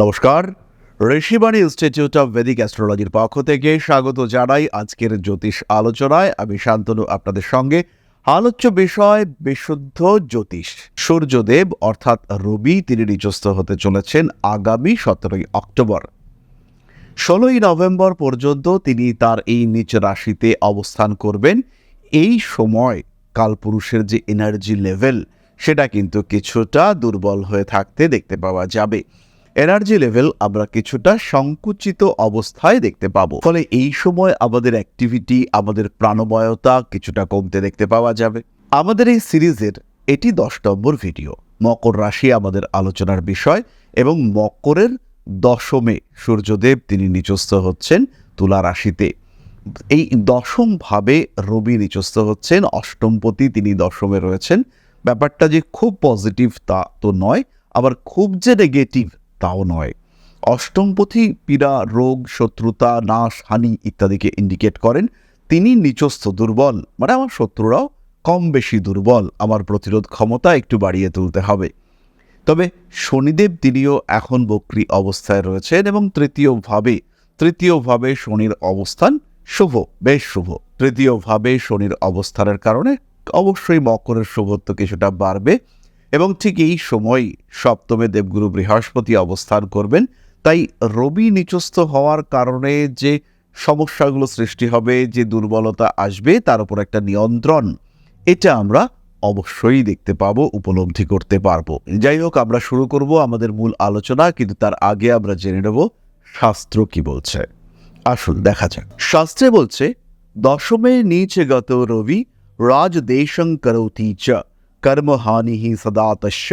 নমস্কার, Rishibani institute of Vedic অ্যাস্ট্রোলজির পক্ষ থেকে স্বাগত জানাই আজকের জ্যোতিষ আলোচনায়। আমি শান্তনু আপনাদের সঙ্গে। আলোচ্য বিষয় বিশুদ্ধ জ্যোতিষ। সূর্যদেব অর্থাৎ রবি তিনি নিচস্থ হতে চলেছেন আগামী 17 অক্টোবর। 16 নভেম্বর পর্যন্ত তিনি তার এই নিচ রাশিতে অবস্থান করবেন। এই সময় কালপুরুষের যে এনার্জি লেভেল সেটা কিন্তু কিছুটা দুর্বল হয়ে থাকতে দেখতে পাওয়া যাবে। এনার্জি লেভেল আমরা কিছুটা সংকুচিত অবস্থায় দেখতে পাবো। ফলে এই সময় আমাদের অ্যাক্টিভিটি, আমাদের প্রাণময়তা কিছুটা কমতে দেখতে পাওয়া যাবে। আমাদের এই সিরিজের এটি 10 নম্বর ভিডিও। মকর রাশি আমাদের আলোচনার বিষয় এবং মকরের দশমে সূর্যদেব তিনি নিচস্থ হচ্ছেন তুলা রাশিতে। এই দশম ভাবে রবি নিচস্থ হচ্ছেন, অষ্টমপতি তিনি দশমে রয়েছেন। ব্যাপারটা যে খুব পজিটিভ তা তো নয়, আবার খুব যে নেগেটিভ তাও নয়। অষ্টমপতি পীড়া, রোগ, শত্রুতা, নাশ, হানি ইত্যাদিকে ইন্ডিকেট করেন। তিনি নিচস্থ দুর্বল, মানে আমার শত্রুরাও কম বেশি দুর্বল, আমার প্রতিরোধ ক্ষমতা একটু বাড়িয়ে তুলতে হবে। তবে শনিদেব তিনিও এখন বক্রী অবস্থায় রয়েছেন এবং তৃতীয়ভাবে শনির অবস্থান শুভ, বেশ শুভ। তৃতীয়ভাবে শনির অবস্থানের কারণে অবশ্যই মকরের শুভত্ব কিছুটা বাড়বে এবং ঠিক এই সময় সপ্তমে দেবগুরু বৃহস্পতি অবস্থান করবেন। তাই রবি নিচস্থ হওয়ার কারণে যে সমস্যাগুলো সৃষ্টি হবে, যে দুর্বলতা আসবে, তার উপর একটা নিয়ন্ত্রণ এটা আমরা অবশ্যই দেখতে পাবো, উপলব্ধি করতে পারবো। যাই হোক, আমরা শুরু করব আমাদের মূল আলোচনা, কিন্তু তার আগে আমরা জেনে নেব শাস্ত্র কি বলছে। আসুন দেখা যাক। শাস্ত্রে বলছে, দশমে নীচে গত রবি রাজদেশং করোতি চ কর্মহানি সদা তস্য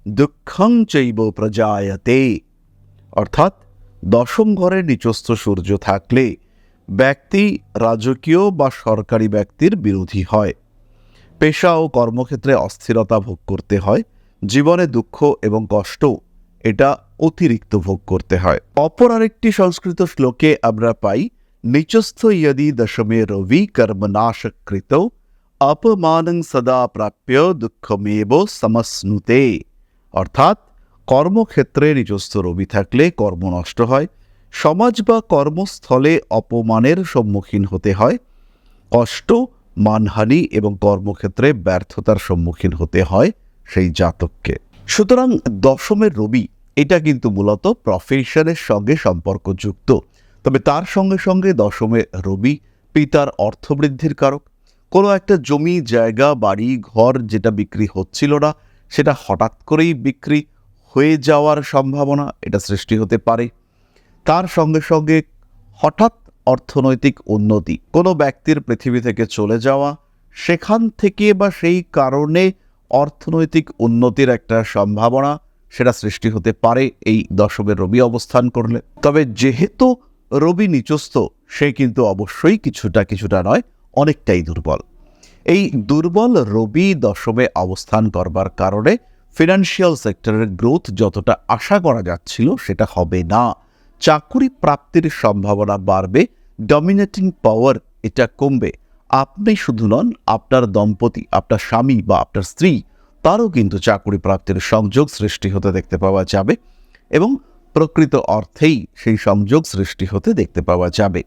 দুঃখং চৈব প্রজায়তে। অর্থাৎ দশম ঘরে নিচস্থ সূর্য থাকলে ব্যক্তি রাজকীয় বা সরকারি ব্যক্তির বিরোধী হয়, পেশা ও কর্মক্ষেত্রে অস্থিরতা ভোগ করতে হয়, জীবনে দুঃখ এবং কষ্ট এটা অতিরিক্ত ভোগ করতে হয়। অপর আরেকটি সংস্কৃত শ্লোকে আমরা পাই, নিচস্থ ইয়দি দশমে রবি কর্মনাশকৃত অপমানং সদা প্রাপ্য দুঃখমেব সমশ্নুতে। অর্থাৎ কর্মক্ষেত্রে নিচস্থ রবি থাকলে কর্ম নষ্ট হয়, সমাজ বা কর্মস্থলে অপমানের সম্মুখীন হতে হয়, কষ্ট, মানহানি এবং কর্মক্ষেত্রে ব্যর্থতার সম্মুখীন হতে হয় সেই জাতককে। সুতরাং দশমের রবি এটা কিন্তু মূলত প্রফেশনের সঙ্গে সম্পর্কযুক্ত। তবে তার সঙ্গে সঙ্গে দশমে রবি পিতার অর্থবৃদ্ধির কারক। কোনো একটা জমি, জায়গা, বাড়ি, ঘর যেটা বিক্রি হচ্ছিল না সেটা হঠাৎ করেই বিক্রি হয়ে যাওয়ার সম্ভাবনা এটা সৃষ্টি হতে পারে। তার সঙ্গে সঙ্গে হঠাৎ অর্থনৈতিক উন্নতি, কোনো ব্যক্তির পৃথিবী থেকে চলে যাওয়া, সেখান থেকে বা সেই কারণে অর্থনৈতিক উন্নতির একটা সম্ভাবনা সেটা সৃষ্টি হতে পারে এই দশমের রবি অবস্থান করলে। তবে যেহেতু রবি নিচস্থ, সে কিন্তু অবশ্যই কিছুটা নয়, অনেকটাই দুর্বল। এই দুর্বল রবি দশমে অবস্থান করবার কারণে ফিনান্সিয়াল সেক্টরের গ্রোথ যতটা আশা করা যাচ্ছিল সেটা হবে না। চাকুরি প্রাপ্তির সম্ভাবনা বাড়বে, ডমিনেটিং পাওয়ার এটা কমবে। আপনি শুধু নন, আপনার দম্পতি, আপনার স্বামী বা আপনার স্ত্রী, তারও কিন্তু চাকুরি প্রাপ্তির সংযোগ সৃষ্টি হতে দেখতে পাওয়া যাবে এবং প্রকৃত অর্থেই সেই সংযোগ সৃষ্টি হতে দেখতে পাওয়া যাবে।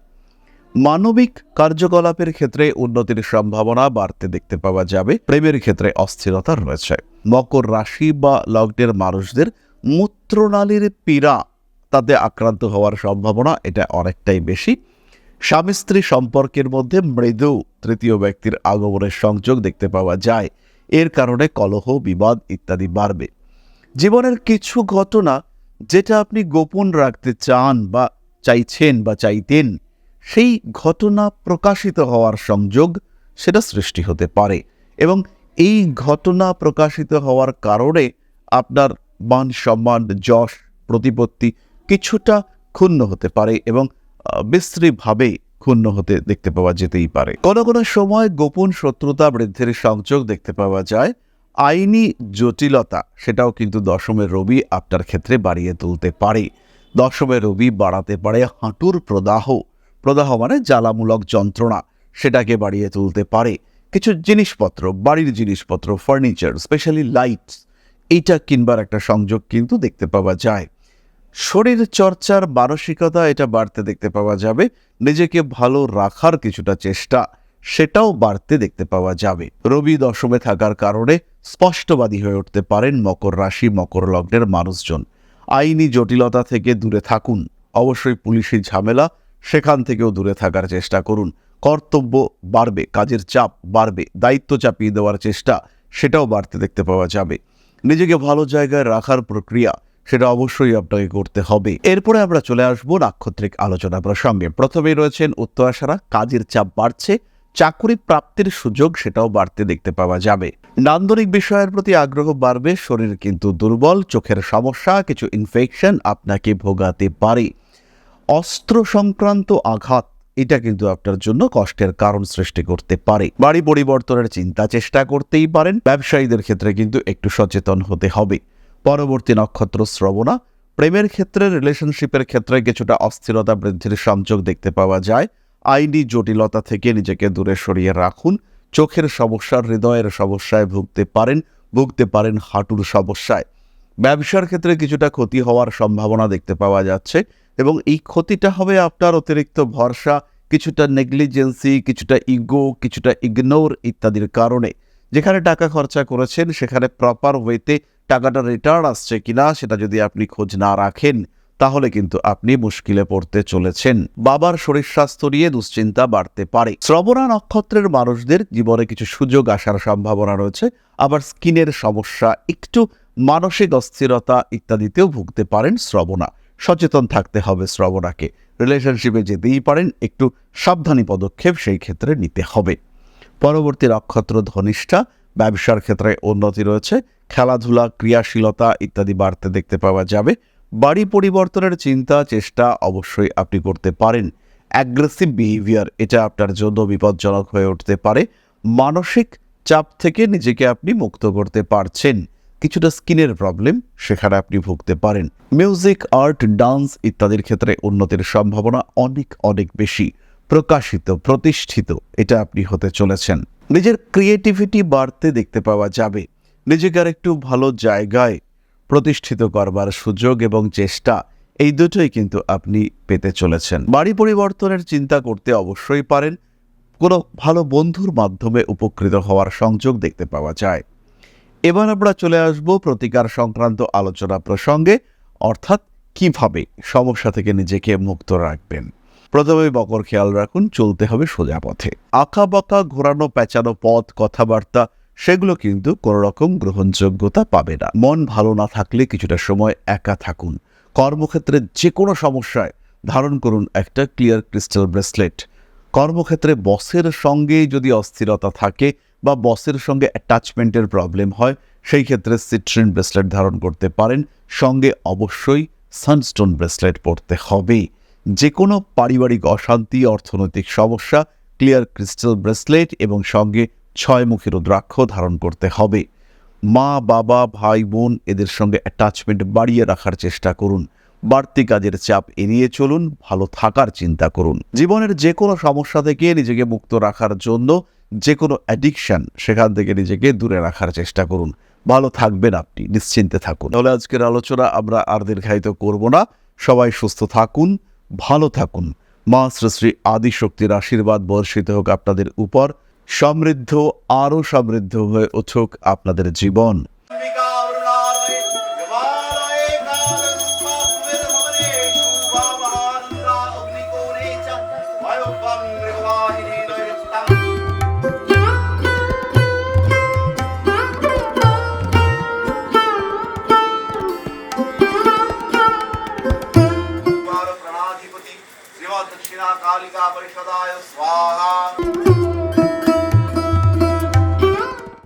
মানবিক কার্যকলাপের ক্ষেত্রে উন্নতির সম্ভাবনা বাড়তে দেখতে পাওয়া যাবে। প্রেমের ক্ষেত্রে অস্থিরতা রয়েছে। মকর রাশি বা লগ্নের মানুষদের মূত্রনালীর পীড়া তাতে আক্রান্ত হওয়ার সম্ভাবনা এটা অনেকটাই বেশি। স্বামী স্ত্রী সম্পর্কের মধ্যে মৃদু তৃতীয় ব্যক্তির আগমনের সংযোগ দেখতে পাওয়া যায়। এর কারণে কলহ, বিবাদ ইত্যাদি বাড়বে। জীবনের কিছু ঘটনা যেটা আপনি গোপন রাখতে চান বা চাইছেন বা চাইতেন, সেই ঘটনা প্রকাশিত হওয়ার সংযোগ সেটা সৃষ্টি হতে পারে এবং এই ঘটনা প্রকাশিত হওয়ার কারণে আপনার মান সম্মান, যশ, প্রতিপত্তি কিছুটা ক্ষুণ্ণ হতে পারে এবং বিশ্রীভাবে ক্ষুণ্ণ হতে দেখতে পাওয়া যেতেই পারে। কোনো কোনো সময় গোপন শত্রুতা বৃদ্ধির সংযোগ দেখতে পাওয়া যায়। আইনি জটিলতা সেটাও কিন্তু দশমের রবি আপনার ক্ষেত্রে বাড়িয়ে তুলতে পারে। দশমের রবি বাড়াতে পারে হাঁটুর প্রদাহ মানে জ্বালামূলক যন্ত্রণা, সেটাকে বাড়িয়ে তুলতে পারে। কিছু জিনিসপত্র, বাড়ির জিনিসপত্র, ফার্নিচার, স্পেশালি লাইটস, এইটা কিনবার একটা সংযোগ কিন্তু দেখতে পাওয়া যায়। শরীর চর্চার মানসিকতা এটা বাড়তে দেখতে পাওয়া যাবে। নিজেকে ভালো রাখার কিছুটা চেষ্টা সেটাও বাড়তে দেখতে পাওয়া যাবে। রবি দশমে থাকার কারণে স্পষ্টবাদী হয়ে উঠতে পারেন মকর রাশি মকর লগ্নের মানুষজন। আইনি জটিলতা থেকে দূরে থাকুন। অবশ্যই পুলিশি ঝামেলা সেখান থেকেও দূরে থাকার চেষ্টা করুন। কর্তব্য বাড়বে, কাজের চাপ বাড়বে, দায়িত্ব চাপিয়ে দেওয়ার চেষ্টা সেটাও বাড়তে দেখতে পাওয়া যাবে। নিজেকে ভালো জায়গায় রাখার প্রক্রিয়া সেটা অবশ্যই আপনাকে করতে হবে। এরপরে আমরা চলে আসবো নাক্ষত্রিক আলোচনা প্রসঙ্গে। প্রথমেই রয়েছেন উত্তরাষাঢ়া, কাজের চাপ বাড়ছে, চাকরি প্রাপ্তির সুযোগ সেটাও বাড়তে দেখতে পাওয়া যাবে। নান্দনিক বিষয়ের প্রতি আগ্রহ বাড়বে, শরীর কিন্তু দুর্বল, চোখের সমস্যা, কিছু ইনফেকশন আপনাকে ভোগাতে পারে। অস্ত্র সংক্রান্ত আঘাত এটা কিন্তু আপনার জন্য কষ্টের কারণ সৃষ্টি করতে পারে। বাড়ি পরিবর্তনের চিন্তা চেষ্টা করতেই পারেন। ব্যবসায়ীদের ক্ষেত্রে কিন্তু একটু সচেতন হতে হবে। পরবর্তী নক্ষত্র শ্রবণা, প্রেমের ক্ষেত্রে রিলেশনশিপের ক্ষেত্রে কিছুটা অস্থিরতা বৃদ্ধির সংযোগ দেখতে পাওয়া যায়। আইনি জটিলতা থেকে নিজেকে দূরে সরিয়ে রাখুন। চোখের সমস্যা, হৃদয়ের সমস্যায় ভুগতে পারেন হাঁটুর সমস্যায়। ব্যবসার ক্ষেত্রে কিছুটা ক্ষতি হওয়ার সম্ভাবনা দেখতে পাওয়া যাচ্ছে এবং এই ক্ষতিটা হবে আপনার অতিরিক্ত ভরসা, কিছুটা নেগলিজেন্সি, কিছুটা ইগো, কিছুটা ইগনোর ইত্যাদির কারণে। যেখানে টাকা খরচা করেছেন সেখানে প্রপার ওয়েতে টাকাটা রিটার্ন আসছে কিনা সেটা যদি আপনি খোঁজ না রাখেন তাহলে কিন্তু আপনি মুশকিলে পড়তে চলেছেন। বাবার শরীর স্বাস্থ্য নিয়ে দুশ্চিন্তা বাড়তে পারে। শ্রবণা নক্ষত্রের মানুষদের জীবনে কিছু সুযোগ আসার সম্ভাবনা রয়েছে। আবার স্কিনের সমস্যা, একটু মানসিক অস্থিরতা ইত্যাদিতেও ভুগতে পারেন শ্রবণা। সচেতন থাকতে হবে শ্রবণাকে। রিলেশনশিপে যেতেই পারেন, একটু সাবধানী পদক্ষেপ সেই ক্ষেত্রে নিতে হবে। পরবর্তী নক্ষত্র ধনিষ্ঠা, ব্যবসার ক্ষেত্রে উন্নতি রয়েছে, খেলাধুলা, ক্রিয়াশীলতা ইত্যাদি বাড়তে দেখতে পাওয়া যাবে। বাড়ি পরিবর্তনের চিন্তা চেষ্টা অবশ্যই আপনি করতে পারেন। অ্যাগ্রেসিভ বিহেভিয়ার এটা আপনার জন্য বিপজ্জনক হয়ে উঠতে পারে। মানসিক চাপ থেকে নিজেকে আপনি মুক্ত করতে পারছেন। কিছুটা স্কিনের প্রবলেম সেখানে আপনি ভুগতে পারেন। মিউজিক, আর্ট, ডান্স ইত্যাদির ক্ষেত্রে উন্নতির সম্ভাবনা অনেক অনেক বেশি। প্রকাশিত, প্রতিষ্ঠিত এটা আপনি হতে চলেছেন। নিজের ক্রিয়েটিভিটি বাড়তে দেখতে পাওয়া যাবে। নিজেকে আর একটু ভালো জায়গায় প্রতিষ্ঠিত করবার সুযোগ এবং চেষ্টা এই দুটোই কিন্তু আপনি পেতে চলেছেন। বাড়ি পরিবর্তনের চিন্তা করতে অবশ্যই পারেন। কোনো ভালো বন্ধুর মাধ্যমে উপকৃত হওয়ার সংযোগ দেখতে পাওয়া যায়। এবার আমরা চলে আসব প্রতিকার সংক্রান্ত আলোচনা প্রসঙ্গে, অর্থাৎ কিভাবে সমস্যা থেকে নিজেকে মুক্ত রাখবেন। প্রথমে মকর খেয়াল রাখুন, চলতে হবে সোজা পথে। আঁকা বাঁকা, ঘোরানো পেঁচানো পথ, কথাবার্তা সেগুলো কিন্তু কোনো রকম গ্রহণযোগ্যতা পাবে না। মন ভালো না থাকলে কিছুটা সময় একা থাকুন। কর্মক্ষেত্রে যে কোনো সমস্যায় ধারণ করুন একটা ক্লিয়ার ক্রিস্টাল ব্রেসলেট। কর্মক্ষেত্রে বসের সঙ্গে যদি অস্থিরতা থাকে বা বসের সঙ্গে অ্যাটাচমেন্টের প্রবলেম হয় সেই ক্ষেত্রে সিট্রিন ব্রেসলেট ধারণ করতে পারেন। সঙ্গে অবশ্যই সানস্টোন ব্রেসলেট পরতে হবে। যে কোনো পারিবারিক অশান্তি, অর্থনৈতিক সমস্যা, ক্লিয়ার ক্রিস্টাল ব্রেসলেট এবং সঙ্গে 6মুখী রুদ্রাক্ষ ধারণ করতে হবে। মা বাবা, ভাই বোন এদের সঙ্গে অ্যাটাচমেন্ট বাড়িয়ে রাখার চেষ্টা করুন। বাড়তি কাজের চাপ এড়িয়ে চলুন, ভালো থাকার চিন্তা করুন। জীবনের যে কোনো সমস্যা থেকে নিজেকে মুক্ত রাখার জন্য যে কোনো অ্যাডিকশন সেখান থেকে নিজেকে দূরে রাখার চেষ্টা করুন। ভালো থাকবেন আপনি, নিশ্চিন্তে থাকুন। তাহলে আজকের আলোচনা আমরা আর দীর্ঘায়িত করব না। সবাই সুস্থ থাকুন, ভালো থাকুন। মা শ্রী শ্রী আদিশক্তির আশীর্বাদ বর্ষিত হোক আপনাদের উপর। সমৃদ্ধ, আরও সমৃদ্ধ হয়ে উঠুক আপনাদের জীবন। दक्षिणा कालिका परिषदाय स्वाहा।